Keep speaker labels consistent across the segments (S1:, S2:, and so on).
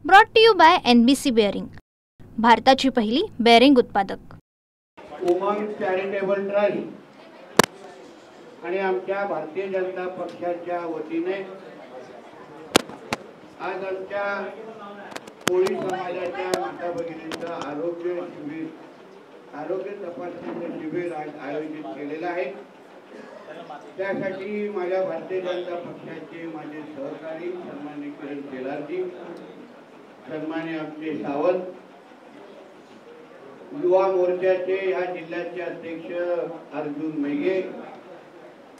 S1: Brought to you by NBC bearing, भारताची पहिली bearing उत्पादक.
S2: उमंग चॅरिटेबल ट्रस्ट आणि आमच्या भारतीय जनता पक्षाच्या वतीने आज आमच्या कोळी समाजाच्या माता भगिनींचं आरोग्य तपासणीचं शिबिर आज आयोजित केलेलं आहे. त्यासाठी माझ्या भारतीय जनता पक्षाचे माझे सहकारी सन्माननीय किरण शेलारजी, सन्माननीय आमचे सावंत, युवा मोर्चाचे ह्या जिल्ह्याचे अध्यक्ष अर्जुन मेघे,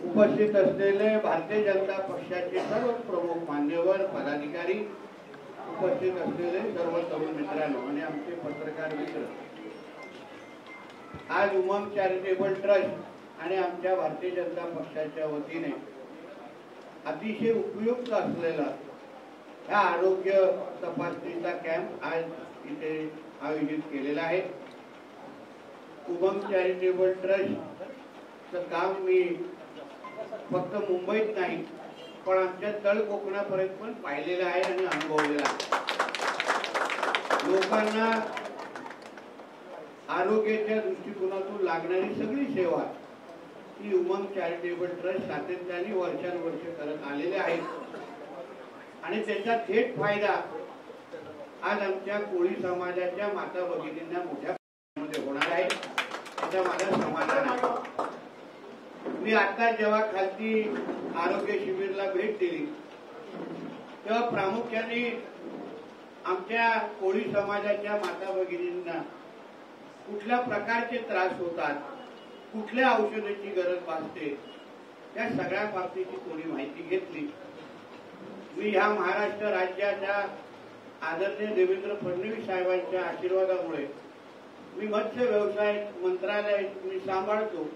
S2: उपस्थित असलेले भारतीय जनता पक्षाचे सर्व प्रमुख मान्यवर पदाधिकारी, उपस्थित असलेले सर्व तरुण मित्रांनो आणि आमचे पत्रकार मित्र, आज उमंग चॅरिटेबल ट्रस्ट आणि आमच्या भारतीय जनता पक्षाच्या वतीने अतिशय उपयुक्त असलेला हा आरोग्य तपासणीचा कॅम्प आज इथे आयोजित केलेला आहे. उमंग चॅरिटेबल ट्रस्टचं काम मी फक्त मुंबईत नाही पण आमच्या तळ कोकणापर्यंत पण पाहिलेलं आहे आणि अनुभवलेलं आहे. लोकांना आरोग्याच्या दृष्टिकोनातून लागणारी सगळी सेवा ही उमंग चॅरिटेबल ट्रस्ट सातत्याने वर्षानुवर्ष करत आलेले आहे आणि त्याचा थेट फायदा आज आमच्या कोळी समाजाच्या माता भगिनींना मोठ्या प्रमाणामध्ये होणार आहे. त्याचा माझा समाधान आहे. मी आता जेव्हा खालती आरोग्य शिबिरला भेट दिली तेव्हा प्रामुख्याने आमच्या कोळी समाजाच्या माता भगिनींना कुठल्या प्रकारचे त्रास होतात, कुठल्या औषधाची गरज भासते, त्या सगळ्या बाबतीची थोडी माहिती घेतली. मी ह्या महाराष्ट्र राज्याच्या आदरणीय देवेंद्र फडणवीस साहेबांच्या आशीर्वादामुळे मी मत्स्य व्यवसाय मंत्रालय मी सांभाळतो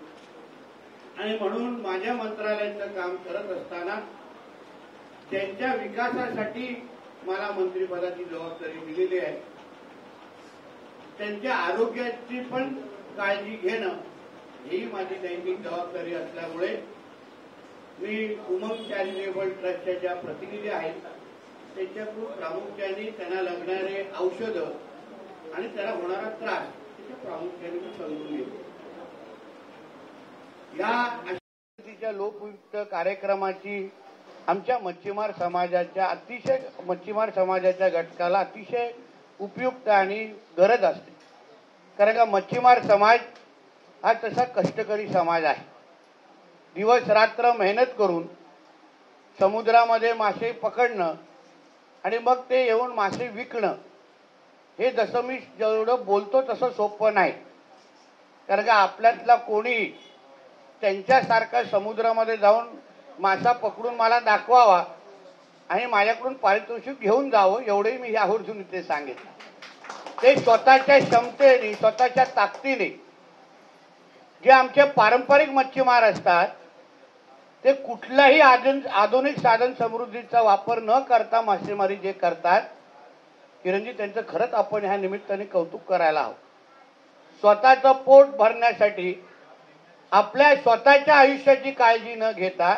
S2: आणि म्हणून माझ्या मंत्रालयाचं काम करत असताना त्यांच्या विकासासाठी मला मंत्रिपदाची जबाबदारी दिलेली आहे. त्यांच्या आरोग्याची पण काळजी घेणं ही माझी नैतिक जबाबदारी असल्यामुळे मी उमंग चॅरिटेबल ट्रस्टच्या ज्या प्रतिनिधी आहेत त्याच्याकडून प्रामुख्याने त्यांना लागणारे औषधं आणि त्याला होणारा त्रास त्याच्या प्रामुख्याने मी समजून घेतो. या अशा लोकयुक्त कार्यक्रमाची आमच्या मच्छीमार समाजाच्या घटकाला अतिशय उपयुक्त आणि गरज असते. कारण का मच्छीमार समाज हा तसा कष्टकरी समाज आहे. दिवस रात्र मेहनत करून समुद्रामध्ये मासे पकडणं आणि मग ते येऊन मासे विकणं हे जसं मी जेवढं बोलतो तसं सोपं नाही. कारण का आपल्यातला कोणी त्यांच्यासारखा समुद्रामध्ये जाऊन मासा पकडून मला दाखवावा आणि माझ्याकडून पारितोषिक घेऊन जावं एवढंही मी आवर्जून इथे सांगितलं. ते स्वतःच्या क्षमतेने स्वतःच्या ताकदीने जे आमचे पारंपरिक मच्छीमार असतात ते कुठलाही आधुनिक साधन समृद्धीचा वापर न करता मासेमारी जे करतात, किरणजी त्यांचं खरंच आपण ह्या निमित्ताने कौतुक करायला हवं. स्वतःचं पोट भरण्यासाठी आपल्या स्वतःच्या आयुष्याची काळजी न घेता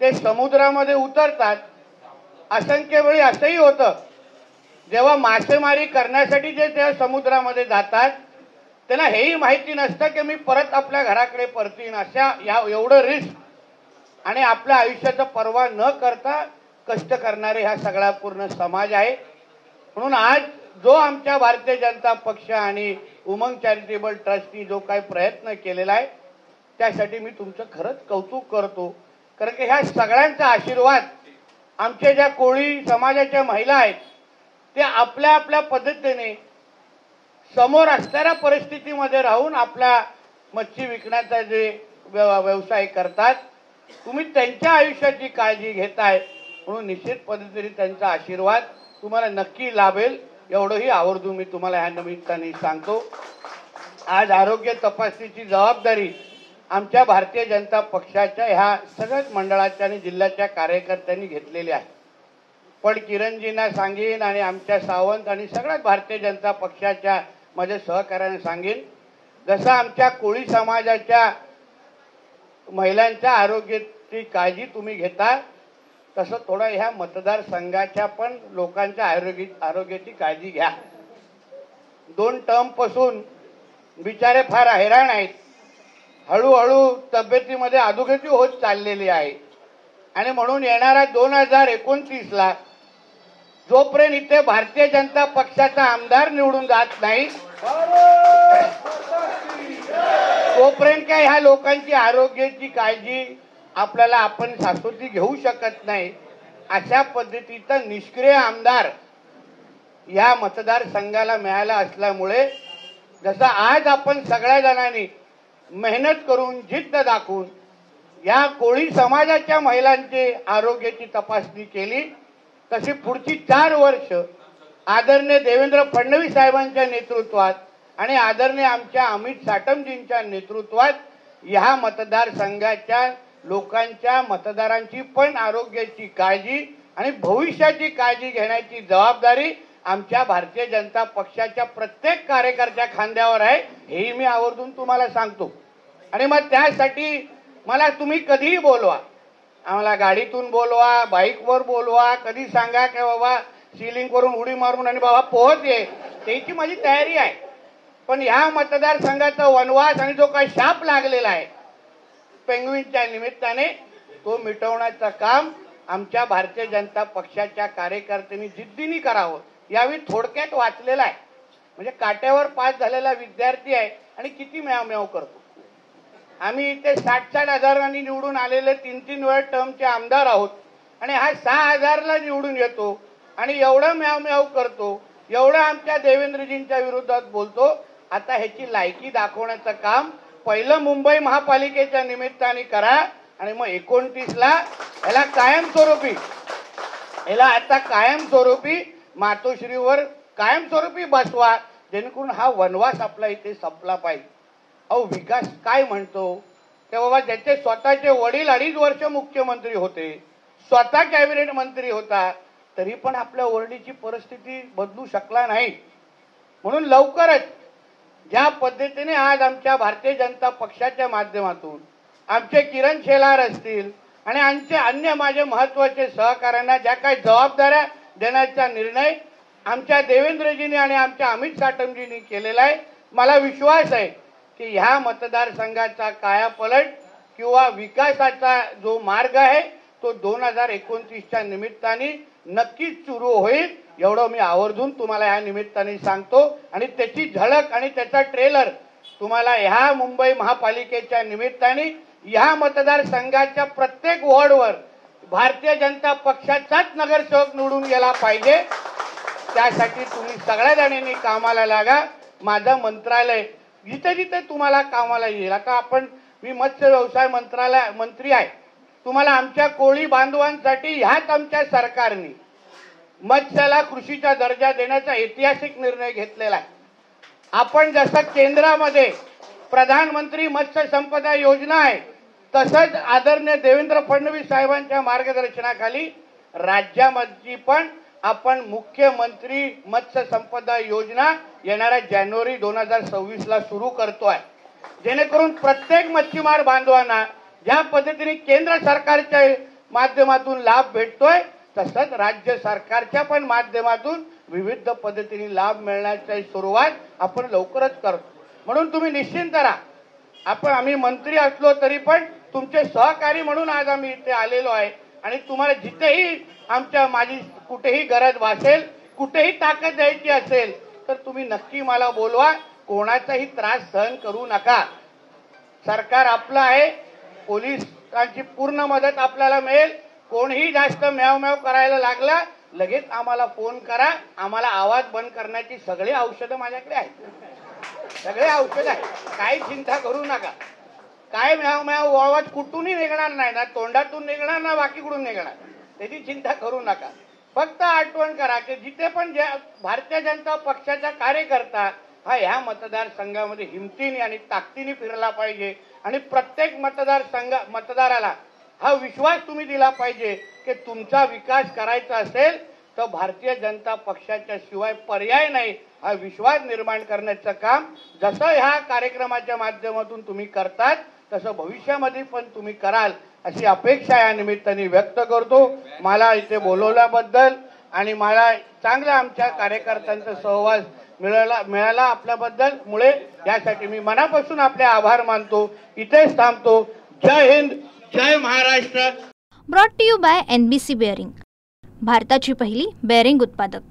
S2: ते समुद्रामध्ये उतरतात. असंख्य वेळी असंही होतं जेव्हा मासेमारी करण्यासाठी जे ते समुद्रामध्ये जातात त्यांना हेही माहिती नसतं की मी परत आपल्या घराकडे परतीन. अशा एवढं रिस्क आणि आपल्या आयुष्याचा पर्वा न करता कष्ट करणारे हा सगळा पूर्ण समाज आहे. म्हणून आज जो आमच्या भारतीय जनता पक्ष आणि उमंग चॅरिटेबल ट्रस्टनी जो काही प्रयत्न केलेला आहे त्यासाठी मी तुमचं खरंच कौतुक करतो. कारण की ह्या सगळ्यांचा आशीर्वाद आमच्या ज्या कोळी समाजाच्या महिला आहेत ते आपल्या आपल्या पद्धतीने समोर असणाऱ्या परिस्थितीमध्ये राहून आपला मच्छी विकण्याचा जे व्यवसाय करतात. तुम्ही त्यांच्या आयुष्याची काळजी घेताय म्हणून निश्चित पद्धतीने त्यांचा आशीर्वाद तुम्हाला नक्की लाभेल एवढंही आवर्जून मी तुम्हाला ह्या निमित्ताने सांगतो. आज आरोग्य तपासणीची जबाबदारी आमच्या भारतीय जनता पक्षाच्या ह्या सगळ्याच मंडळाच्या आणि जिल्ह्याच्या कार्यकर्त्यांनी घेतलेली आहे. पण किरणजींना सांगेन आणि आमच्या सावंत आणि सगळ्याच भारतीय जनता पक्षाच्या माझ्या सहकार्याने सांगेन, जसं आमच्या कोळी समाजाच्या महिलांच्या आरोग्याची काळजी तुम्ही घेता तसं थोडं ह्या मतदारसंघाच्या पण लोकांच्या आरोग्याची काळजी घ्या. 2 टर्म पासून बिचारे फार हैराण आहेत. हळूहळू तब्येतीमध्ये अधोगती होत चाललेली आहे आणि म्हणून येणारा 2029ला जोपर्यंत इथे भारतीय जनता पक्षाचा आमदार निवडून जात नाही तोपर्यंत काय ह्या लोकांची आरोग्याची काळजी आपल्याला आपण शाश्वती घेऊ शकत नाही. अशा पद्धतीचा निष्क्रिय आमदार या मतदारसंघाला मिळाला असल्यामुळे जसं आज आपण सगळ्या जणांनी मेहनत करून जिद्द दाखवून या कोळी समाजाच्या महिलांची आरोग्याची तपासणी केली तशी पुढची 4 वर्ष आदरणीय देवेंद्र फडणवीस साहेबांच्या नेतृत्वात आणि आदरणीय आमच्या अमित साटमजींच्या नेतृत्वात ह्या मतदारसंघाच्या लोकांच्या मतदारांची पण आरोग्याची काळजी आणि भविष्याची काळजी घेण्याची जबाबदारी आमच्या भारतीय जनता पक्षाच्या प्रत्येक कार्यकर्त्या खांद्यावर आहे, हेही मी आवर्जून तुम्हाला सांगतो. आणि मग त्यासाठी मला तुम्ही कधीही बोलवा, आम्हाला गाडीतून बोलवा, बाईकवर बोलवा, कधी सांगा की बाबा सिलिंग करून उडी मारून आणि बाबा पोहोच ये, त्याची माझी तयारी आहे. पण ह्या मतदारसंघाचा वनवास आणि जो काही शाप लागलेला आहे पेंग्विनच्या निमित्ताने तो मिटवण्याचं काम आमच्या भारतीय जनता पक्षाच्या कार्यकर्त्यांनी जिद्दीने करावं. यावेळी थोडक्यात वाचलेला आहे, म्हणजे काट्यावर पास झालेला विद्यार्थी आहे आणि किती म्याव करतो. आम्ही इथे 60-60 हजारांनी निवडून आलेले 3-3 वेळा टर्मचे आमदार आहोत आणि हा 6,000ला निवडून येतो आणि एवढं म्याव करतो, एवढं आमच्या देवेंद्रजींच्या विरोधात बोलतो. आता ह्याची लायकी दाखवण्याचं काम पहिलं मुंबई महापालिकेच्या निमित्ताने करा आणि मग 29ला ह्याला कायमस्वरूपी मातोश्रीवर कायमस्वरूपी बसवा, जेणेकरून हा वनवास आपला इथे संपला पाहिजे. अहो विकास काय म्हणतो ते बाबा, ज्याचे स्वतःचे वडील 2.5 वर्ष मुख्यमंत्री होते, स्वतः कॅबिनेट मंत्री होता, तरी पण आपल्या ओरडीची परिस्थिती बदलू शकला नाही. म्हणून लवकरच ज्या पद्धतीने आज आमच्या भारतीय जनता पक्षाच्या माध्यमातून आमचे किरण शेलार असतील आणि आमचे अन्य माझे महत्वाचे सहकाऱ्यांना ज्या काही जबाबदाऱ्या देण्याचा निर्णय आमच्या देवेंद्रजींनी आणि आमच्या अमित साटमजींनी केलेला आहे, मला विश्वास आहे की ह्या मतदारसंघाचा कायापलट किंवा विकासाचा जो मार्ग आहे तो 2029च्या निमित्ताने नक्कीच सुरू होईल, एवढं मी आवर्जून तुम्हाला या निमित्ताने सांगतो. आणि त्याची झलक आणि त्याचा ट्रेलर तुम्हाला ह्या मुंबई महापालिकेच्या निमित्ताने ह्या मतदारसंघाच्या प्रत्येक वॉर्डवर भारतीय जनता पक्षाचाच नगरसेवक निवडून गेला पाहिजे. त्यासाठी तुम्ही सगळ्या जणांनी कामाला लागा. माझं मंत्रालय जिथे जिथे तुम्हाला कामाला येईल, आता मी मत्स्य व्यवसाय मंत्री आहे, तुम्हाला आमच्या कोळी बांधवांसाठी ह्याच आमच्या सरकारने मत्स्याला कृषीचा दर्जा देण्याचा ऐतिहासिक निर्णय घेतलेला आहे. आपण जसं केंद्रामध्ये प्रधानमंत्री मत्स्य संपदा योजना आहे, तसंच आदरणीय देवेंद्र फडणवीस साहेबांच्या मार्गदर्शनाखाली राज्यामध्ये पण आपण मुख्यमंत्री मत्स्य संपदा योजना येणाऱ्या जानेवारी 2026ला सुरू करतोय, जेणेकरून प्रत्येक मच्छीमार बांधवांना ज्या पद्धतीने केंद्र सरकारच्या माध्यमातून लाभ भेटतोय तसंच राज्य सरकारच्या पण माध्यमातून विविध पद्धतीने लाभ मिळण्याची सुरुवात आपण लवकरच करतो. म्हणून तुम्ही निश्चिंत राहा. आम्ही मंत्री असलो तरी पण तुमचे सहकारी म्हणून आज आम्ही इथे आलेलो आहे आणि तुम्हाला जिथेही माझी कुठेही गरज भासेल, कुठेही ताकद द्यायची असेल तर तुम्ही नक्की मला बोलवा. कोणाचाही त्रास सहन करू नका. सरकार आपलं आहे, पोलिसांची पूर्ण मदत आपल्याला मिळेल. कोणीही जास्त म्याव करायला लागला लगेच आम्हाला फोन करा. आम्हाला आवाज बंद करण्याची सगळी औषधं माझ्याकडे आहेत, सगळे औषध आहे, काही चिंता करू नका. काय म्याव आवाज कुठूनही निघणार नाही, ना तोंडातून निघणार ना बाकीकडून निघणार, त्याची चिंता करू नका. फक्त आठवण करा की जिथे पण भारतीय जनता पक्षाचा कार्यकर्ता हा ह्या मतदारसंघामध्ये हिमतीने आणि ताकदीने फिरला पाहिजे आणि प्रत्येक मतदाराला हा विश्वास तुम्ही दिला पाहिजे की तुमचा विकास करायचा असेल तर भारतीय जनता पक्षाच्या शिवाय पर्याय नाही. हा विश्वास निर्माण करण्याचं काम जसं ह्या कार्यक्रमाच्या माध्यमातून तुम्ही करतात तसं भविष्यामध्ये पण तुम्ही कराल. अशी अपेक्षा या निमित्ताने व्यक्त करतो। मला इथे बोलवल्याबद्दल आणि मला चांगला आमच्या कार्यकर्त्यांचा सहवास मिळाला आपल्याबद्दल मुळे यासाठी मी मनापासून आपले आभार मानतो। इथेच थांबतो। जय हिंद, जय Maharashtra.
S1: Brought to you by NBC bearing, भारताची पहिली बेअरिंग उत्पादक।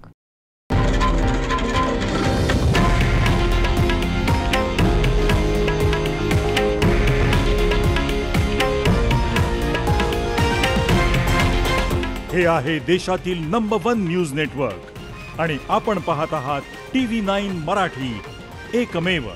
S3: हे आहे देशातील नंबर 1 न्यूज नेटवर्क आणि आपण पाहत आहात TV9 मराठी, एकमेव।